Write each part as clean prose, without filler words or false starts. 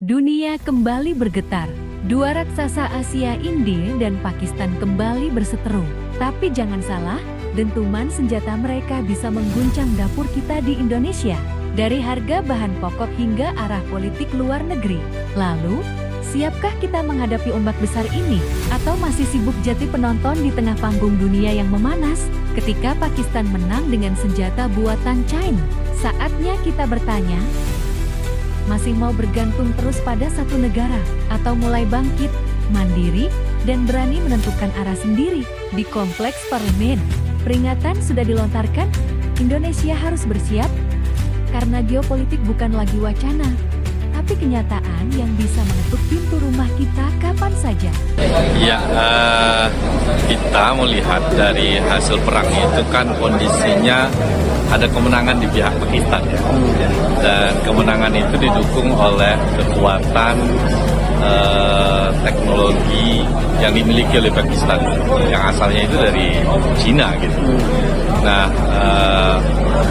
Dunia kembali bergetar. Dua raksasa Asia, India dan Pakistan kembali berseteru. Tapi jangan salah, dentuman senjata mereka bisa mengguncang dapur kita di Indonesia. Dari harga bahan pokok hingga arah politik luar negeri. Lalu, siapkah kita menghadapi ombak besar ini? Atau masih sibuk jadi penonton di tengah panggung dunia yang memanas? Ketika Pakistan menang dengan senjata buatan China, saatnya kita bertanya, masih mau bergantung terus pada satu negara, atau mulai bangkit, mandiri, dan berani menentukan arah sendiri? Di Kompleks Parlemen, peringatan sudah dilontarkan, Indonesia harus bersiap, karena geopolitik bukan lagi wacana, tapi kenyataan yang bisa mengetuk pintu rumah kita kapan saja. Ya, kita melihat dari hasil perang itu kan kondisinya ada kemenangan di pihak Pakistan ya. Dan kemenangan itu didukung oleh kekuatan teknologi yang dimiliki oleh Pakistan yang asalnya itu dari Cina gitu. Nah,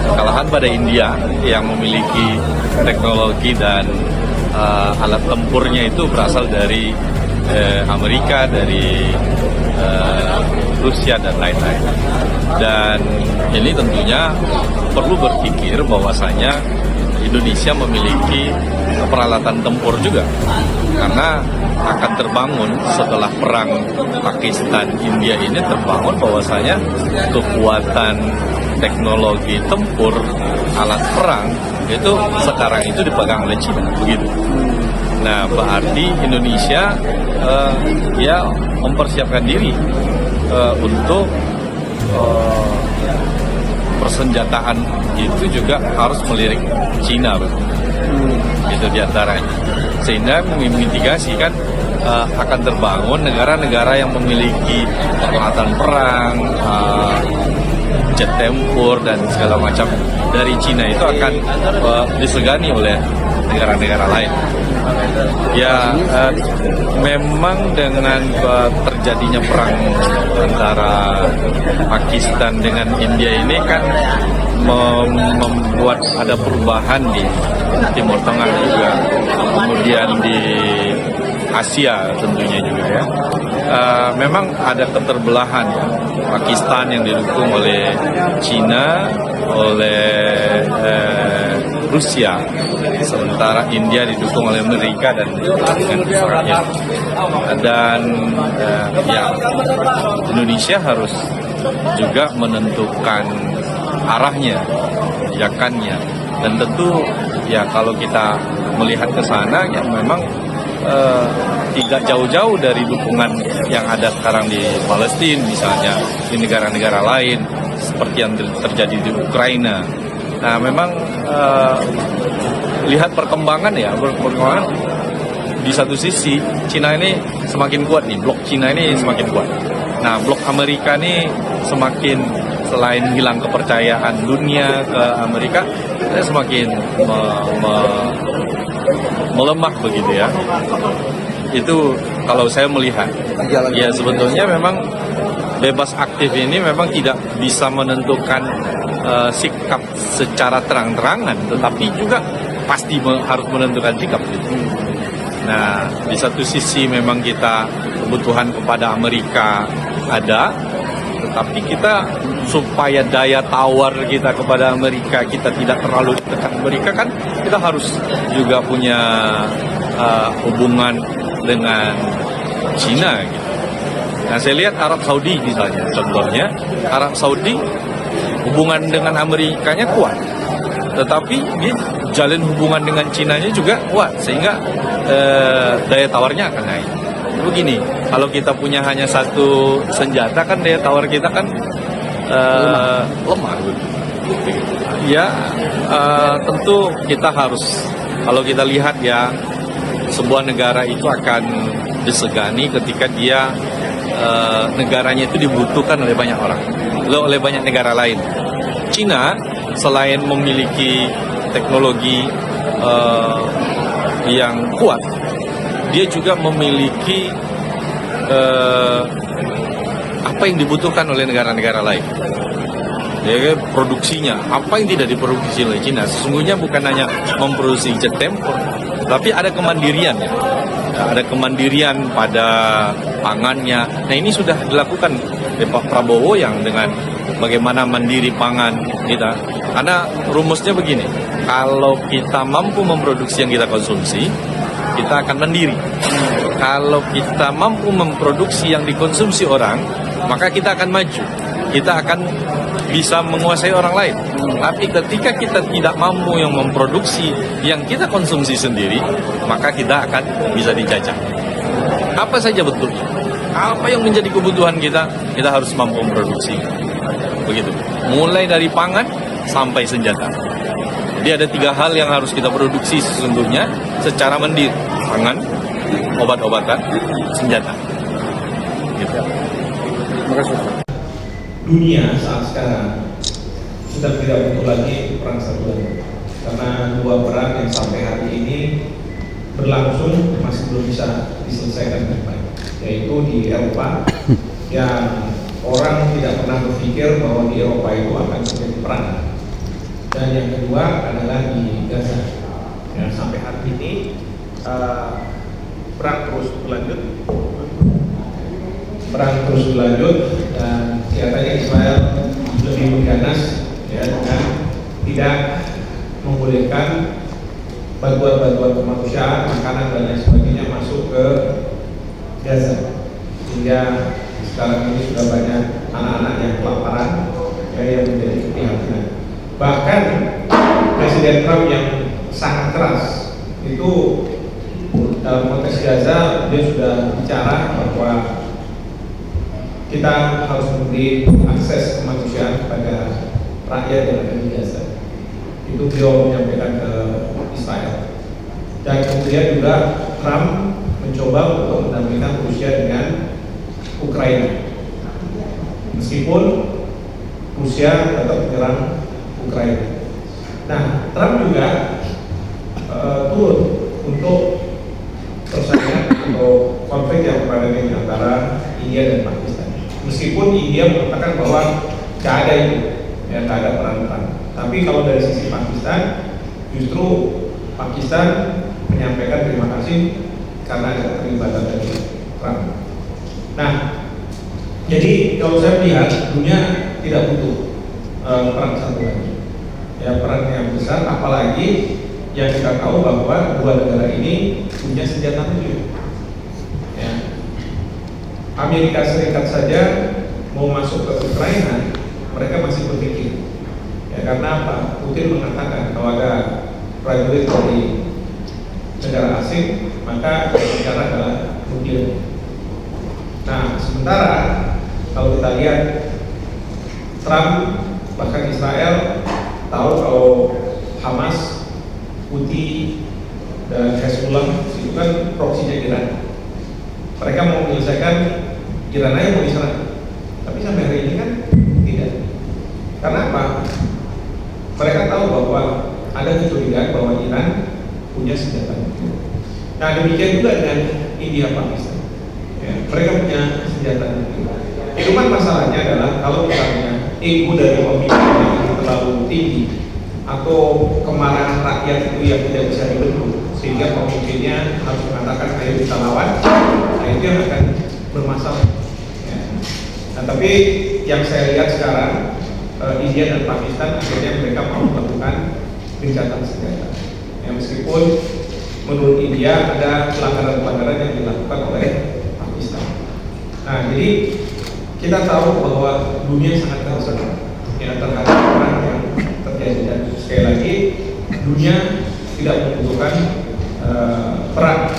kekalahan pada India yang memiliki teknologi dan alat tempurnya itu berasal dari Amerika, dari Rusia dan lain-lain. Dan ini tentunya perlu berpikir bahwasanya Indonesia memiliki peralatan tempur juga, karena akan terbangun setelah perang Pakistan-India ini terbangun bahwasanya kekuatan teknologi tempur alat perang itu sekarang itu dipegang oleh Cina begitu. Nah, berarti Indonesia ya mempersiapkan diri untuk persenjataan itu juga harus melirik Cina, itu diantaranya, sehingga memitigasi kan akan terbangun negara-negara yang memiliki peralatan perang, jet tempur dan segala macam dari Cina itu akan disegani oleh negara-negara lain. Ya, memang dengan terjadinya perang antara Pakistan dengan India ini kan membuat ada perubahan di Timur Tengah juga, kemudian di Asia tentunya juga ya. Memang ada keterbelahan ya. Pakistan yang didukung oleh Cina, oleh Rusia, sementara India didukung oleh Amerika dan dengan Israel. Dan ya, Indonesia harus juga menentukan arahnya, kebijakannya, dan tentu ya kalau kita melihat ke sana ya memang tidak jauh-jauh dari dukungan yang ada sekarang di Palestina misalnya, di negara-negara lain seperti yang terjadi di Ukraina. Nah, memang lihat perkembangan di satu sisi Cina ini semakin kuat nih, blok Cina ini semakin kuat. Nah, blok Amerika ini semakin, selain hilang kepercayaan dunia ke Amerika, semakin melemah begitu ya. Itu kalau saya melihat, ya sebetulnya memang bebas aktif ini memang tidak bisa menentukan sikap secara terang-terangan, tetapi juga pasti harus menentukan sikap. Nah, di satu sisi memang kita kebutuhan kepada Amerika ada, tetapi kita supaya daya tawar kita kepada Amerika kita tidak terlalu dekat Amerika kan, kita harus juga punya hubungan dengan Cina gitu. Nah, saya lihat Arab Saudi misalnya, contohnya Arab Saudi hubungan dengan Amerikanya kuat, tetapi dia jalin hubungan dengan Cinanya juga kuat, sehingga daya tawarnya akan naik. Begini, kalau kita punya hanya satu senjata kan daya tawar kita kan lemah. Ya, tentu kita harus, kalau kita lihat ya, sebuah negara itu akan disegani ketika dia negaranya itu dibutuhkan oleh banyak orang, oleh banyak negara lain. Cina selain memiliki teknologi yang kuat, dia juga memiliki apa yang dibutuhkan oleh negara-negara lain. Ya, produksinya, apa yang tidak diproduksi oleh Cina, sesungguhnya bukan hanya memproduksi jet tempur, Tetapi ada kemandirian ya. Ada kemandirian pada pangannya. Nah ini sudah dilakukan oleh Pak Prabowo yang dengan bagaimana mandiri pangan kita. Karena rumusnya begini, kalau kita mampu memproduksi yang kita konsumsi, kita akan mandiri. Kalau kita mampu memproduksi yang dikonsumsi orang, maka kita akan maju. Kita akan bisa menguasai orang lain. Tapi ketika kita tidak mampu yang memproduksi yang kita konsumsi sendiri, maka kita akan bisa dijajah. Apa saja bentuknya? Apa yang menjadi kebutuhan kita harus mampu memproduksi. Begitu. Mulai dari pangan sampai senjata. Jadi ada 3 hal yang harus kita produksi sesungguhnya secara mandiri. Pangan, obat-obatan, senjata. Gitu. Terima kasih. Dunia saat sekarang sudah tidak butuh lagi perang satuan, karena 2 perang yang sampai hari ini berlangsung masih belum bisa diselesaikan dengan baik, yaitu di Eropa yang orang tidak pernah berpikir bahwa di Eropa itu akan terjadi perang, dan yang kedua adalah di Gaza. Ya, sampai hari ini perang terus berlanjut dan kelihatannya Israel lebih mengganas ya, dengan tidak membolehkan bantuan-bantuan kemanusiaan, makanan dan lain sebagainya masuk ke Gaza, sehingga sekarang ini sudah banyak anak-anak yang kelaparan ya, yang menjadi keprihatinan. Bahkan Presiden Trump yang sangat keras itu dalam konteks Gaza, dia sudah bicara bahwa kita harus memberi akses kemanusiaan kepada rakyat yang ada di Gaza. Itu beliau menyampaikan ke Israel. Dan kemudian juga Trump mencoba untuk mendamaikan Rusia dengan Ukraina. Meskipun Rusia tetap menyerang Ukraina. Nah, Trump juga turun untuk persaingan atau konflik yang berada di antara India dan Pakistan. Meskipun India mengatakan bahwa tidak ada itu, ya tidak ada perang-perang. Tapi kalau dari sisi Pakistan, justru Pakistan menyampaikan terima kasih karena ada keterlibatan dari Trump. Nah, jadi kalau saya melihat dunia tidak butuh perang satu lagi. Ya, perang yang besar, apalagi yang kita tahu bahwa 2 negara ini punya senjata nuklir. Ya. Amerika Serikat saja mau masuk ke Ukraina, mereka masih berpikir. Ya, karena apa? Putin mengatakan kalau ada prajurit dari negara asing, maka yang bicara adalah nuklir. Nah, sementara kalau kita lihat Trump bahkan Israel tahu kalau Hamas, Houthi dan Hezbollah itu kan proksinya Iran. Mereka mau menyelesaikan Iran aja mau diserang, tapi sampai hari ini kan tidak. Karena apa? Mereka tahu bahwa ada kecurigaan bahwa Iran punya senjata nuklir. Nah, demikian juga dengan India Pakistan. Ya, mereka punya senjata nuklir. Cuman masalahnya adalah kalau misalnya ego dari pemimpin yang terlalu tinggi atau kemarahan rakyat itu yang tidak bisa dibendung, sehingga pemimpinnya harus mengatakan ayo kita lawan, nah itu yang akan bermasalah. Ya. Nah, tapi yang saya lihat sekarang India dan Pakistan akhirnya mereka mau melakukan gencatan senjata. Ya, meskipun menurut India ada pelanggaran-pelanggaran yang dilakukan oleh Pakistan. Nah, jadi kita tahu bahwa dunia sangat concern ya terhadap perang yang terjadi, dan sekali lagi dunia tidak membutuhkan perang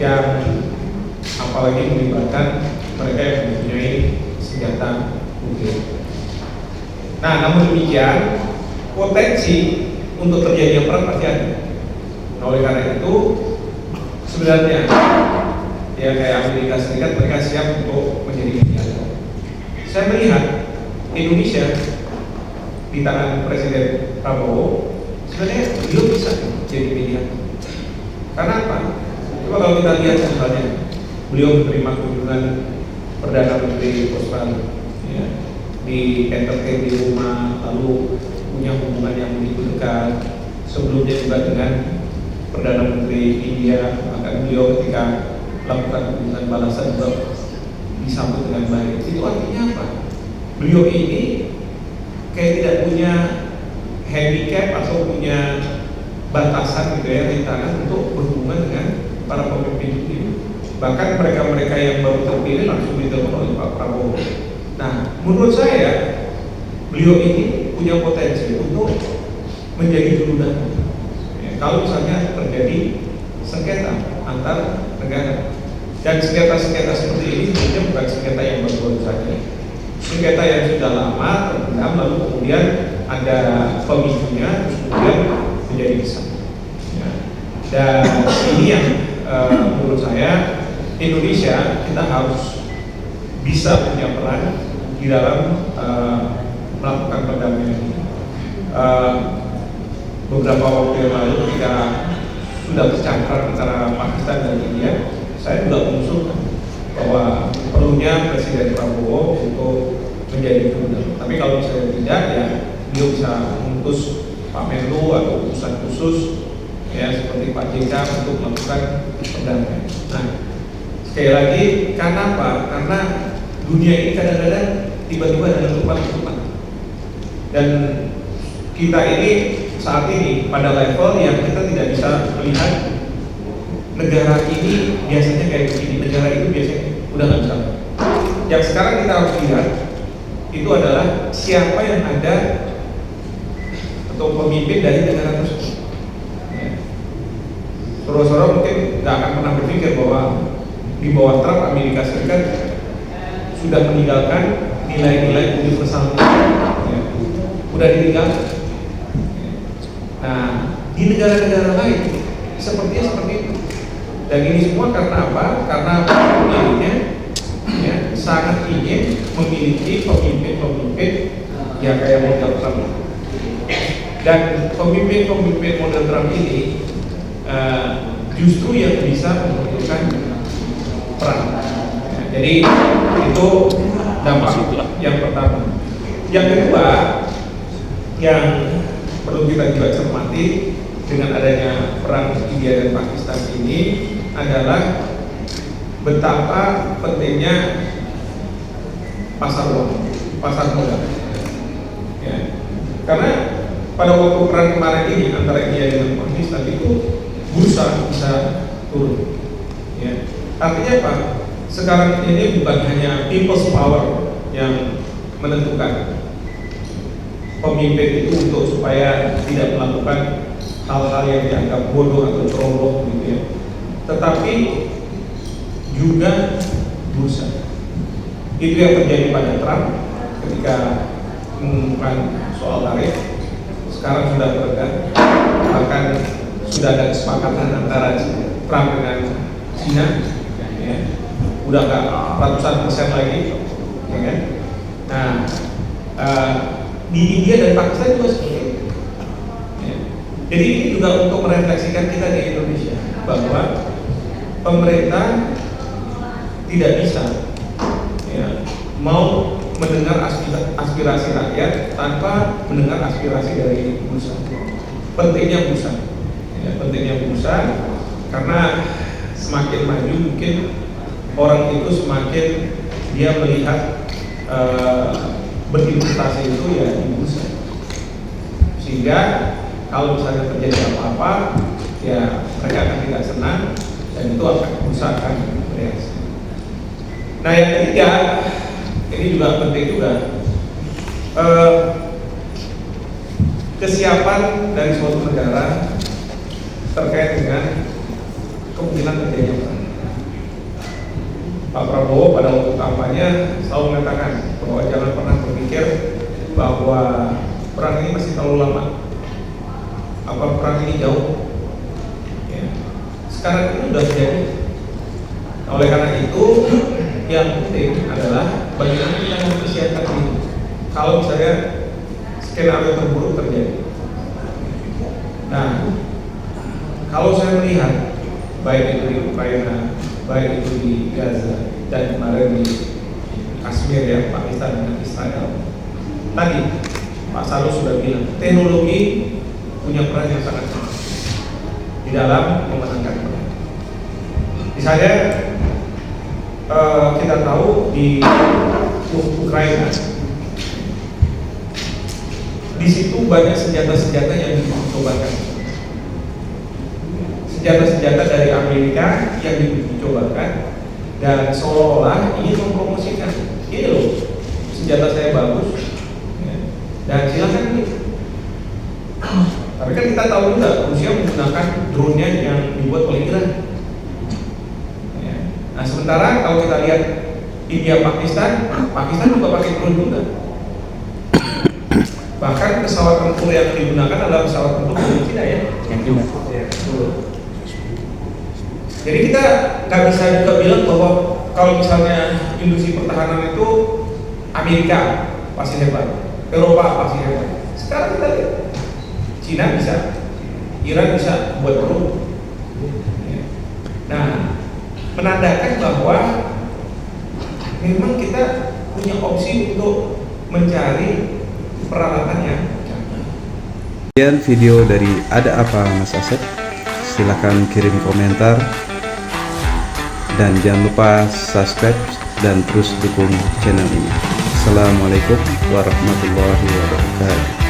yang apalagi melibatkan mereka yang mempunyai senjata nuklir. Nah, namun demikian potensi untuk terjadinya perang pasti ada. Nah, oleh karena itu sebenarnya ya kayak Amerika Serikat mereka siap untuk menjadi mediator. Saya melihat Indonesia di tangan Presiden Prabowo sebenarnya beliau bisa jadi mediator. Karena apa? Coba kalau kita lihat misalnya beliau menerima kunjungan Perdana Menteri Australia, ya, di entertain di rumah, lalu punya hubungan yang begitu dekat. Sebelumnya juga dengan Perdana Menteri India, bahkan beliau ketika melakukan kunjungan balasan juga disambut dengan baik. Itu artinya apa? Beliau ini kayak tidak punya handicap atau punya batasan gitu ya, rintangan untuk berhubungan dengan para pemimpin dunia. Bahkan mereka-mereka yang baru terpilih langsung ditelepon oleh Pak Prabowo. Nah, menurut saya beliau ini punya potensi untuk menjadi jurudana. Ya, kalau misalnya terjadi sengketa antar negara, dan sengketa-sengketa seperti ini sebenarnya bukan sengketa yang baru-baru saja. Sengketa yang sudah lama terpendam lalu kemudian ada pemicunya, terus kemudian menjadi besar. Ya. Dan ini yang menurut saya Indonesia kita harus bisa punya peran di dalam melakukan perdamaian ini. Beberapa waktu yang lalu ketika sudah tercakar antara Pakistan dan India, saya juga mengusulkan bahwa perlunya Presiden Prabowo untuk menjadi jurudana. Tapi kalau misalnya tidak, ya dia bisa mengutus Pak Menlu atau utusan khusus ya seperti Pak JK untuk melakukan perdamaian. Nah, sekali lagi, karena apa? Karena dunia ini kadang-kadang tiba-tiba ada letupan-letupan. Dan kita ini saat ini pada level yang kita tidak bisa melihat negara ini biasanya kayak begini, negara itu biasanya udah nggak bisa. Yang sekarang kita harus lihat itu adalah siapa yang ada atau pemimpin dari negara tersebut. Saudara-saudara mungkin nggak akan pernah berpikir bahwa di bawah Trump Amerika Serikat sudah meninggalkan nilai-nilai universal, ya, udah ditinggalkan. Nah, di negara-negara lain sepertinya seperti itu. Dan ini semua karena apa? Karena pemiliknya ya, sangat ingin memiliki pemimpin-pemimpin yang kayak model Trump. Dan pemimpin-pemimpin model Trump ini justru yang bisa membutuhkan perang. Ya, jadi itu dampak yang pertama. Yang kedua, yang perlu kita juga cermati dengan adanya perang India dan Pakistan ini adalah betapa pentingnya pasar uang, pasar modal. Ya. Karena pada waktu perang kemarin ini antara India dan Pakistan itu bursa bisa turun. Ya. Artinya apa? Sekarang ini bukan hanya people's power yang menentukan pemimpin itu untuk supaya tidak melakukan hal-hal yang dianggap bodoh atau ceroboh gitu ya. Tetapi juga bursa. Itu yang terjadi pada Trump ketika mengumumkan soal tarif. Sekarang sudah meredah, bahkan sudah ada kesepakatan antara Trump dengan China, ya. Udah nggak ratusan persen lagi, ya kan? Nah, di India dan Pakistan juga seperti itu. Ya. Jadi ini juga untuk merefleksikan kita di Indonesia bahwa pemerintah tidak bisa ya, mau mendengar aspirasi rakyat tanpa mendengar aspirasi dari bursa. Pentingnya bursa, ya, pentingnya bursa karena semakin maju mungkin orang itu semakin dia melihat berinvestasi itu ya di bursa. Sehingga kalau misalnya terjadi apa-apa, ya mereka akan tidak senang dan itu akan bursa akan bereaksi. Nah yang ketiga, ini juga penting juga, kesiapan dari suatu negara terkait dengan kemungkinan terjadinya perang. Pak Prabowo pada waktu kampanye selalu mengatakan bahwa jangan pernah berpikir bahwa perang ini masih terlalu lama, apa perang ini jauh. Ya. Sekarang ini sudah terjadi. Oleh karena itu, yang penting adalah bagaimana kita mempersiapkan diri kalau misalnya skenario terburuk terjadi. Nah, kalau saya melihat baik itu di Ukraina, baik itu di Gaza, dan kemarin di Kashmir ya, Pakistan dan Israel. Tadi Pak Salu sudah bilang teknologi punya peran yang sangat besar. di dalam memenangkan perang. Misalnya kita tahu di Ukraina, di situ banyak senjata-senjata yang dicobakan, senjata-senjata dari Amerika yang dicobakan, dan seolah-olah ingin mempromosikan, ini loh senjata saya bagus, ya, dan silakan ini. Tapi kan kita tahu juga Rusia menggunakan drone-nya yang dibuat oleh Iran. Ya. Nah sementara kalau kita lihat India Pakistan juga pakai drone juga. Bahkan pesawat tempur yang digunakan adalah pesawat tempur dari Cina ya. Jadi kita nggak bisa juga bilang bahwa kalau misalnya industri pertahanan itu Amerika pasti hebat, Eropa pasti hebat. Sekarang kita lihat Cina bisa, Iran bisa buat drone. Nah, menandakan bahwa memang kita punya opsi untuk mencari peralatan yang canggih. Sekian video dari Ada Apa Mas Asep. Silahkan kirim komentar dan jangan lupa subscribe dan terus dukung channel ini. Assalamualaikum warahmatullahi wabarakatuh.